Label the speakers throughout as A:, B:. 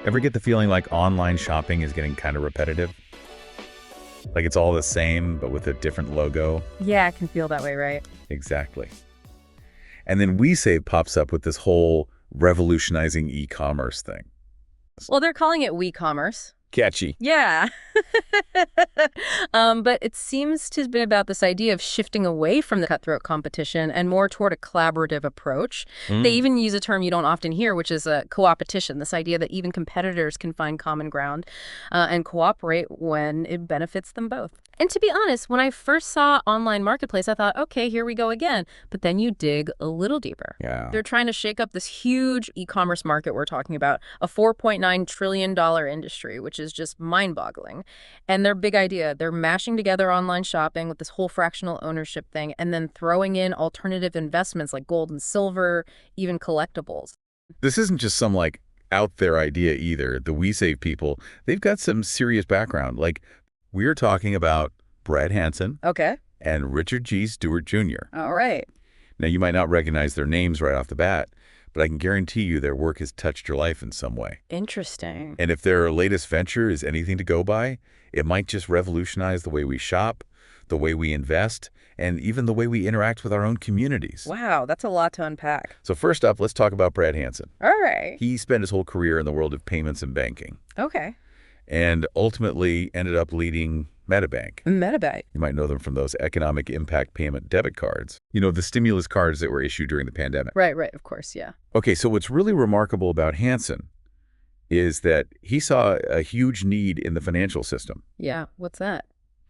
A: Ever get the feeling like online shopping is getting kind of repetitive? Like it's all the same, but with a different logo?
B: Yeah, I can feel that way, right?
A: Exactly. And then WeSave pops up with this whole revolutionizing e-commerce thing.
B: Well, they're calling it WeCommerce.
A: Catchy.
B: Yeah. But it seems to have been about this idea of shifting away from the cutthroat competition and more toward a collaborative approach. They even use a term you don't often hear, which is a co-opetition, this idea that even competitors can find common ground and cooperate when it benefits them both. And to be honest, when I first saw online marketplace, I thought, okay, here we go again. But then you dig a little deeper.
A: Yeah.
B: They're trying to shake up this huge e-commerce market we're talking about, a $4.9 trillion industry, which is just mind-boggling. And their big idea, they're mashing together online shopping with this whole fractional ownership thing and then throwing in alternative investments like gold and silver, even collectibles.
A: This isn't just some like out there idea either. The WeSave people, they've got some serious background. Like we're talking about Brad Hansen
B: Okay.
A: and Richard G. Stewart Jr.
B: All right.
A: Now, you might not recognize their names right off the bat, but I can guarantee you their work has touched your life in some way.
B: Interesting.
A: And if their latest venture is anything to go by, it might just revolutionize the way we shop, the way we invest, and even the way we interact with our own communities.
B: Wow, that's a lot to unpack.
A: So first up, let's talk about Brad Hansen.
B: All right.
A: He spent his whole career in the world of payments and banking,
B: Okay.
A: and ultimately ended up leading MetaBank.
B: MetaBank.
A: You might know them from those economic impact payment debit cards. You know, the stimulus cards that were issued during the pandemic.
B: Right, of course, yeah.
A: Okay, so what's really remarkable about Hansen is that he saw a huge need in the financial system.
B: Yeah, what's that?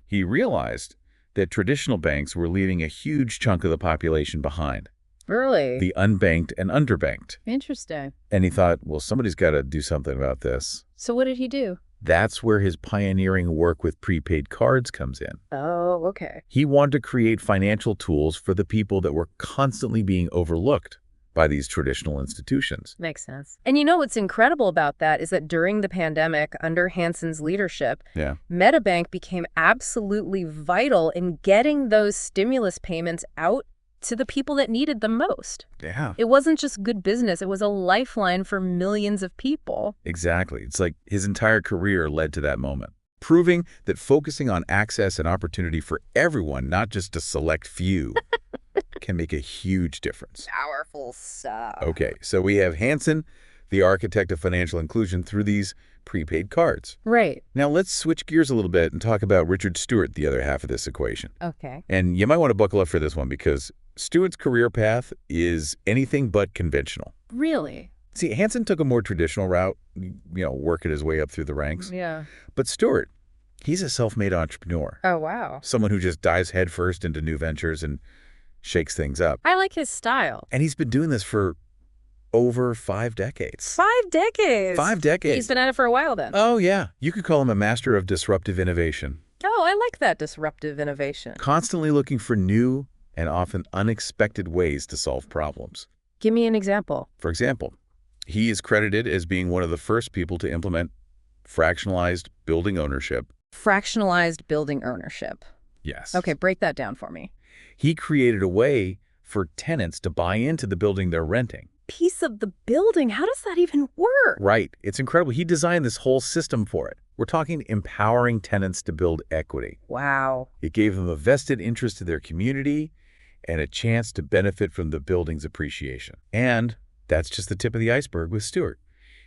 A: He realized that traditional banks were leaving a huge chunk of the population behind,
B: Really?
A: the unbanked and underbanked.
B: Interesting.
A: And he thought, well, somebody's got to do something about this.
B: So what did he do?
A: That's where his pioneering work with prepaid cards comes in.
B: Oh, okay.
A: He wanted to create financial tools for the people that were constantly being overlooked by these traditional institutions.
B: Makes sense. And you know what's incredible about that is that during the pandemic, under Hansen's leadership,
A: Yeah.
B: MetaBank became absolutely vital in getting those stimulus payments out to the people that needed them most.
A: Yeah.
B: It wasn't just good business. It was a lifeline for millions of people.
A: Exactly. It's like his entire career led to that moment, proving that focusing on access and opportunity for everyone, not just a select few, can make a huge difference.
B: Powerful stuff.
A: Okay, so we have Hansen, the architect of financial inclusion, through these prepaid cards.
B: Right.
A: Now let's switch gears a little bit and talk about Richard Stewart, the other half of this equation.
B: Okay.
A: And you might want to buckle up for this one because Stewart's career path is anything but conventional.
B: Really?
A: See, Hansen took a more traditional route, working his way up through the ranks.
B: Yeah.
A: But Stewart, he's a self-made entrepreneur.
B: Oh, wow.
A: Someone who just dives headfirst into new ventures and shakes things up.
B: I like his style.
A: And he's been doing this for over 5 decades.
B: 5 decades.
A: 5 decades.
B: He's been at it for a while then.
A: Oh, yeah. You could call him a master of disruptive innovation.
B: Oh, I like that disruptive innovation.
A: Constantly looking for new and often unexpected ways to solve problems.
B: Give me an example.
A: For example, he is credited as being one of the first people to implement fractionalized building ownership.
B: Fractionalized building ownership.
A: Yes.
B: Okay, break that down for me.
A: He created a way for tenants to buy into the building they're renting.
B: Piece of the building? How does that even work?
A: Right. It's incredible. He designed this whole system for it. We're talking empowering tenants to build equity.
B: Wow.
A: It gave them a vested interest in their community and a chance to benefit from the building's appreciation. And that's just the tip of the iceberg with Stewart.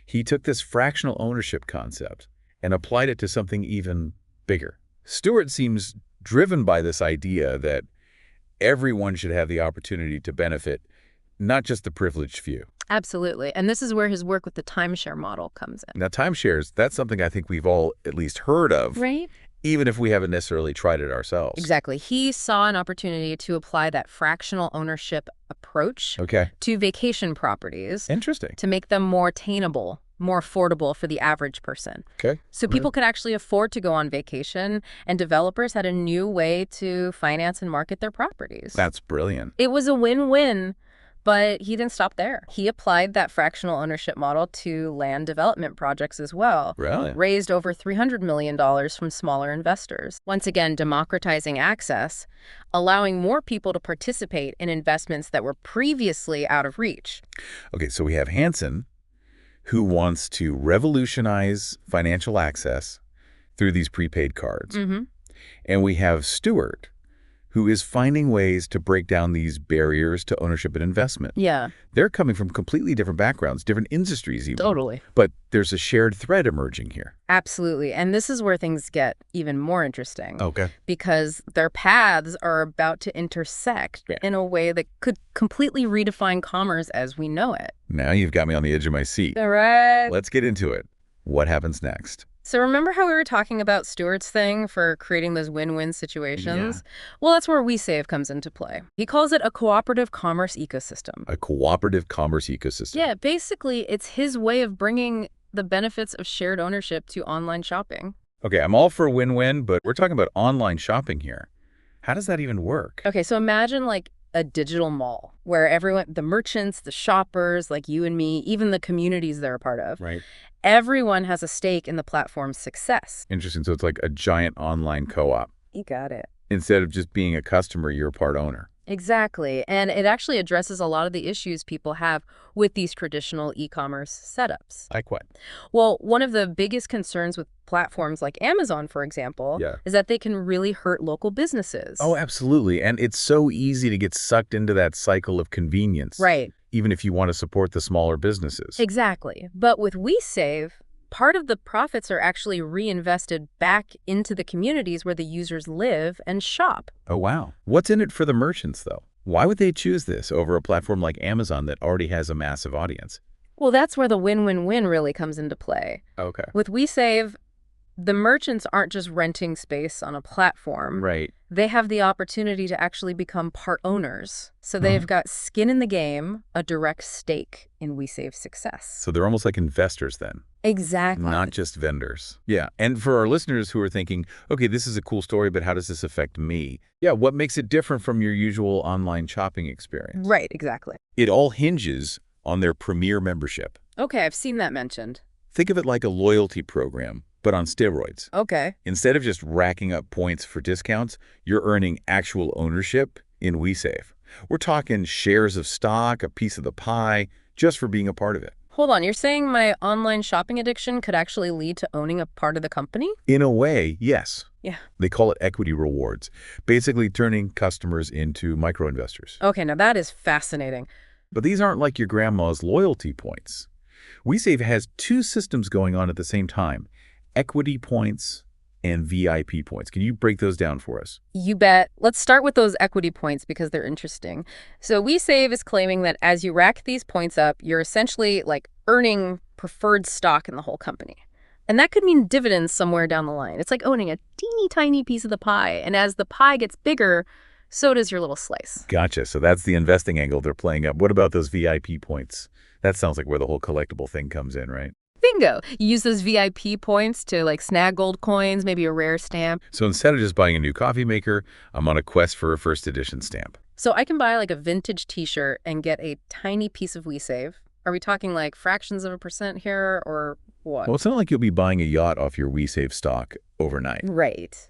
A: He took this fractional ownership concept and applied it to something even bigger. Stewart seems driven by this idea that everyone should have the opportunity to benefit, not just the privileged few.
B: Absolutely. And this is where his work with the timeshare model comes in.
A: Now, timeshares, that's something I think we've all at least heard of,
B: Right?
A: even if we haven't necessarily tried it ourselves.
B: Exactly. He saw an opportunity to apply that fractional ownership approach
A: Okay.
B: to vacation properties
A: Interesting.
B: to make them more attainable, more affordable for the average person.
A: Okay.
B: So people could actually afford to go on vacation, and developers had a new way to finance and market their properties.
A: That's brilliant.
B: It was a win-win, but he didn't stop there. He applied that fractional ownership model to land development projects as well.
A: Really?
B: Raised over $300 million from smaller investors. Once again, democratizing access, allowing more people to participate in investments that were previously out of reach.
A: Okay, so we have Hansen, who wants to revolutionize financial access through these prepaid cards. And we have Stuart, who is finding ways to break down these barriers to ownership and investment.
B: Yeah.
A: They're coming from completely different backgrounds, different industries even.
B: Totally.
A: But there's a shared thread emerging here.
B: Absolutely. And this is where things get even more interesting.
A: Okay.
B: Because their paths are about to intersect in a way that could completely redefine commerce as we know it.
A: Now you've got me on the edge of my seat.
B: All right.
A: Let's get into it. What happens next?
B: So remember how we were talking about Stuart's thing for creating those win-win situations?
A: Yeah.
B: Well, that's where WeSave comes into play. He calls it a cooperative commerce ecosystem.
A: A cooperative commerce ecosystem.
B: Yeah, basically, it's his way of bringing the benefits of shared ownership to online shopping.
A: Okay, I'm all for win-win, but we're talking about online shopping here. How does that even work?
B: Okay, so imagine like a digital mall where everyone, the merchants, the shoppers, like you and me, even the communities they're a part of,
A: Right.
B: everyone has a stake in the platform's success.
A: Interesting. So it's like a giant online co-op.
B: You got it.
A: Instead of just being a customer, you're a part owner.
B: Exactly. And it actually addresses a lot of the issues people have with these traditional e-commerce setups.
A: Like what?
B: Well, one of the biggest concerns with platforms like Amazon, for example, is that they can really hurt local businesses.
A: Oh, absolutely. And it's so easy to get sucked into that cycle of convenience.
B: Right.
A: Even if you want to support the smaller businesses.
B: Exactly. But with WeSave, part of the profits are actually reinvested back into the communities where the users live and shop.
A: Oh, wow. What's in it for the merchants, though? Why would they choose this over a platform like Amazon that already has a massive audience?
B: Well, that's where the win-win-win really comes into play.
A: Okay.
B: With WeSave, the merchants aren't just renting space on a platform.
A: Right.
B: They have the opportunity to actually become part owners. So they've got skin in the game, a direct stake in WeSave's success.
A: So they're almost like investors then.
B: Exactly.
A: Not just vendors. Yeah. And for our listeners who are thinking, okay, this is a cool story, but how does this affect me? Yeah, what makes it different from your usual online shopping experience?
B: Right, exactly.
A: It all hinges on their Premier membership.
B: Okay, I've seen that mentioned.
A: Think of it like a loyalty program, but on steroids.
B: Okay.
A: Instead of just racking up points for discounts, you're earning actual ownership in WeSave. We're talking shares of stock, a piece of the pie, just for being a part of it.
B: Hold on, you're saying my online shopping addiction could actually lead to owning a part of the company?
A: In a way, yes.
B: Yeah.
A: They call it equity rewards, basically turning customers into micro-investors.
B: Okay, now that is fascinating.
A: But these aren't like your grandma's loyalty points. WeSave has two systems going on at the same time, equity points and VIP points. Can you break those down for us?
B: You bet. Let's start with those equity points because they're interesting. So WeSave is claiming that as you rack these points up, you're essentially like earning preferred stock in the whole company. And that could mean dividends somewhere down the line. It's like owning a teeny tiny piece of the pie. And as the pie gets bigger, so does your little slice.
A: Gotcha. So that's the investing angle they're playing up. What about those VIP points? That sounds like where the whole collectible thing comes in, right?
B: Bingo. You use those VIP points to like snag gold coins, maybe a rare stamp.
A: So instead of just buying a new coffee maker, I'm on a quest for a first edition stamp.
B: So I can buy like a vintage t-shirt and get a tiny piece of WeSave. Are we talking like fractions of a percent here or what?
A: Well, it's not like you'll be buying a yacht off your WeSave stock overnight.
B: Right.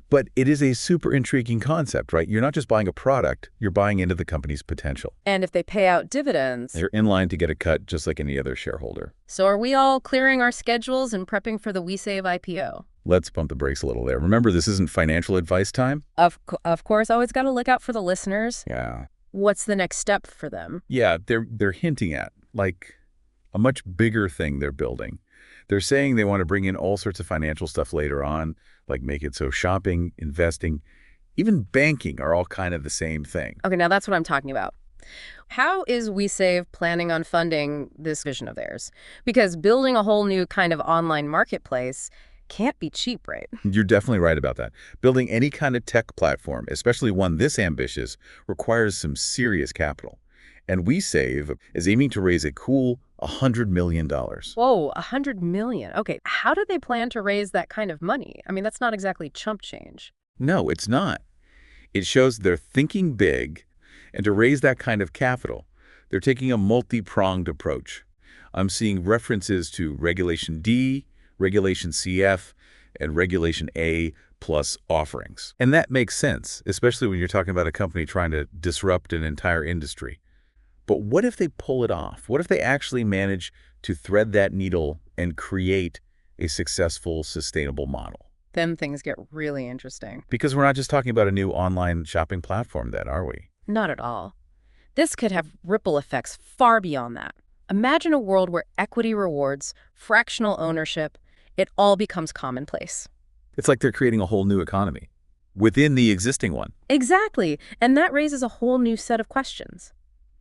A: But it is a super intriguing concept, right? You're not just buying a product, you're buying into the company's potential.
B: And if they pay out dividends...
A: They're in line to get a cut just like any other shareholder.
B: So are we all clearing our schedules and prepping for the WeSave IPO?
A: Let's pump the brakes a little there. Remember, this isn't financial advice time?
B: Of course, always got to look out for the listeners.
A: Yeah.
B: What's the next step for them?
A: Yeah, they're hinting at, like, a much bigger thing they're building. They're saying they want to bring in all sorts of financial stuff later on, like make it so shopping, investing, even banking are all kind of the same thing.
B: Okay, now that's what I'm talking about. How is WeSave planning on funding this vision of theirs? Because building a whole new kind of online marketplace can't be cheap, right?
A: You're definitely right about that. Building any kind of tech platform, especially one this ambitious, requires some serious capital. And WeSave is aiming to raise a cool $100 million.
B: Whoa, $100 million. Okay, how do they plan to raise that kind of money? I mean, that's not exactly chump change.
A: No, it's not. It shows they're thinking big, and to raise that kind of capital, they're taking a multi-pronged approach. I'm seeing references to Regulation D, Regulation CF, and Regulation A plus offerings. And that makes sense, especially when you're talking about a company trying to disrupt an entire industry. But what if they pull it off? What if they actually manage to thread that needle and create a successful, sustainable model?
B: Then things get really interesting.
A: Because we're not just talking about a new online shopping platform then, are we?
B: Not at all. This could have ripple effects far beyond that. Imagine a world where equity rewards, fractional ownership, it all becomes commonplace.
A: It's like they're creating a whole new economy within the existing one.
B: Exactly. And that raises a whole new set of questions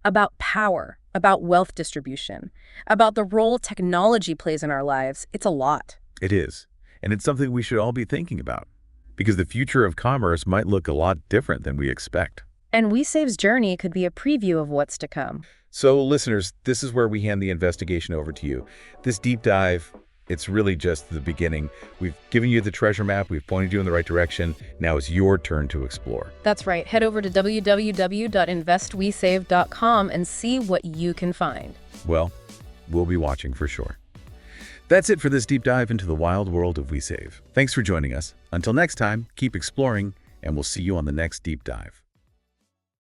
B: about power, about wealth distribution, about the role technology plays in our lives. It's a lot.
A: It is. And it's something we should all be thinking about. Because the future of commerce might look a lot different than we expect.
B: And WeSave's journey could be a preview of what's to come.
A: So, listeners, this is where we hand the investigation over to you. This deep dive, it's really just the beginning. We've given you the treasure map. We've pointed you in the right direction. Now it's your turn to explore.
B: That's right. Head over to www.investwesave.com and see what you can find.
A: Well, we'll be watching for sure. That's it for this deep dive into the wild world of WeSave. Thanks for joining us. Until next time, keep exploring, and we'll see you on the next deep dive.